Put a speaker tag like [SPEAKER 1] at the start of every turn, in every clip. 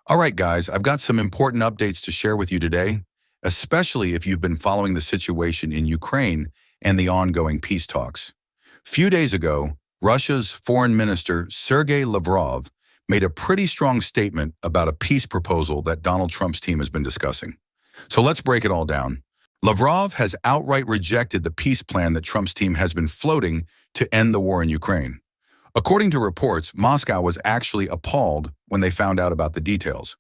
[SPEAKER 1] All right, guys, I've got some important updates to share with you today, especially if you've been following the situation in Ukraine and the ongoing peace talks. Few days ago, Russia's Foreign Minister Sergei Lavrov made a pretty strong statement about a peace proposal that Donald Trump's team has been discussing. So let's break it all down. Lavrov has outright rejected the peace plan that Trump's team has been floating to end the war in Ukraine. According to reports, Moscow was actually appalled when they found out about the details.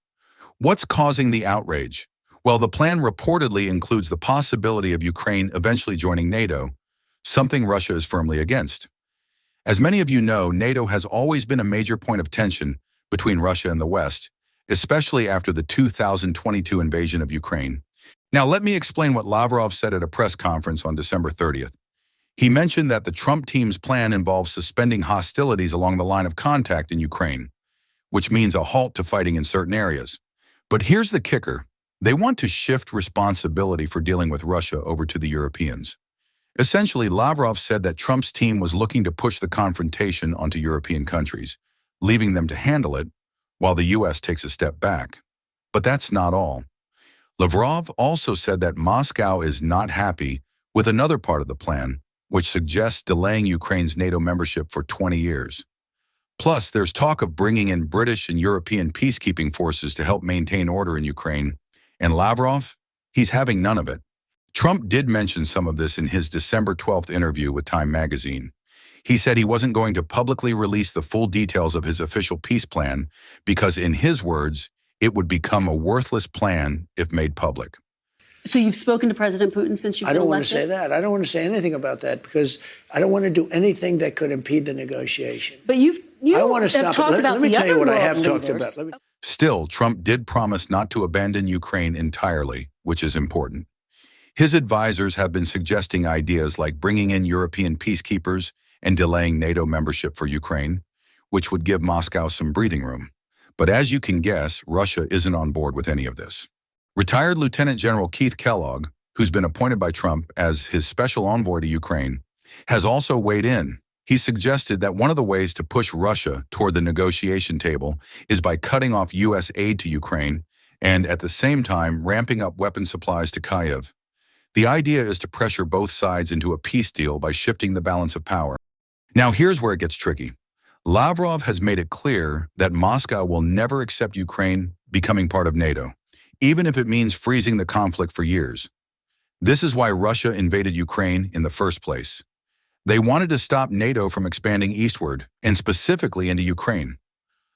[SPEAKER 1] What's causing the outrage? Well, the plan reportedly includes the possibility of Ukraine eventually joining NATO, something Russia is firmly against. As many of you know, NATO has always been a major point of tension between Russia and the West, especially after the 2022 invasion of Ukraine. Now, let me explain what Lavrov said at a press conference on December 30th. He mentioned that the Trump team's plan involves suspending hostilities along the line of contact in Ukraine, which means a halt to fighting in certain areas. But here's the kicker. They want to shift responsibility for dealing with Russia over to the Europeans. Essentially, Lavrov said that Trump's team was looking to push the confrontation onto European countries, leaving them to handle it, while the U.S. takes a step back. But that's not all. Lavrov also said that Moscow is not happy with another part of the plan, which suggests delaying Ukraine's NATO membership for 20 years. Plus, there's talk of bringing in British and European peacekeeping forces to help maintain order in Ukraine. And Lavrov? He's having none of it. Trump did mention some of this in his December 12th interview with Time magazine. He said he wasn't going to publicly release the full details of his official peace plan because, in his words, it would become a worthless plan if made public.
[SPEAKER 2] So you've spoken to President Putin since you've been elected?
[SPEAKER 3] I don't want to say that. I don't want to say anything about that because I don't want to do anything that could impede the negotiation.
[SPEAKER 2] But you
[SPEAKER 3] I want to stop
[SPEAKER 2] talked
[SPEAKER 3] it.
[SPEAKER 2] about
[SPEAKER 3] Let me
[SPEAKER 2] the
[SPEAKER 3] tell you
[SPEAKER 2] other
[SPEAKER 3] what I
[SPEAKER 2] world
[SPEAKER 3] have talked
[SPEAKER 2] leaders.
[SPEAKER 3] about.
[SPEAKER 1] Still, Trump did promise not to abandon Ukraine entirely, which is important. His advisors have been suggesting ideas like bringing in European peacekeepers and delaying NATO membership for Ukraine, which would give Moscow some breathing room. But as you can guess, Russia isn't on board with any of this. Retired Lieutenant General Keith Kellogg, who's been appointed by Trump as his special envoy to Ukraine, has also weighed in. He suggested that one of the ways to push Russia toward the negotiation table is by cutting off U.S. aid to Ukraine and, at the same time, ramping up weapon supplies to Kyiv. The idea is to pressure both sides into a peace deal by shifting the balance of power. Now, here's where it gets tricky. Lavrov has made it clear that Moscow will never accept Ukraine becoming part of NATO, even if it means freezing the conflict for years. This is why Russia invaded Ukraine in the first place. They wanted to stop NATO from expanding eastward, and specifically into Ukraine.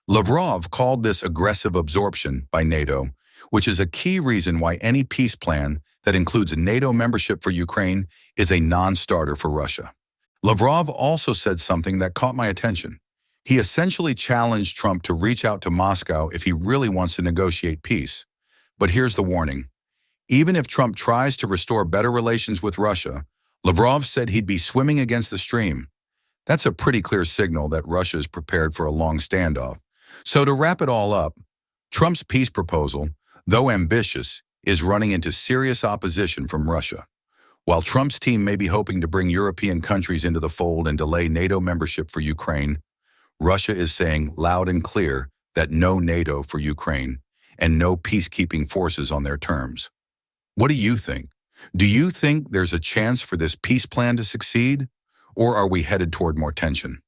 [SPEAKER 1] Lavrov called this aggressive absorption by NATO, which is a key reason why any peace plan that includes NATO membership for Ukraine is a non-starter for Russia. Lavrov also said something that caught my attention. He essentially challenged Trump to reach out to Moscow if he really wants to negotiate peace. But here's the warning. Even if Trump tries to restore better relations with Russia, Lavrov said he'd be swimming against the stream. That's a pretty clear signal that Russia is prepared for a long standoff. So to wrap it all up, Trump's peace proposal, though ambitious, is running into serious opposition from Russia. While Trump's team may be hoping to bring European countries into the fold and delay NATO membership for Ukraine, Russia is saying loud and clear that no NATO for Ukraine and no peacekeeping forces on their terms. What do you think? Do you think there's a chance for this peace plan to succeed, or are we headed toward more tension?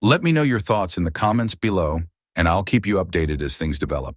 [SPEAKER 1] Let me know your thoughts in the comments below, and I'll keep you updated as things develop.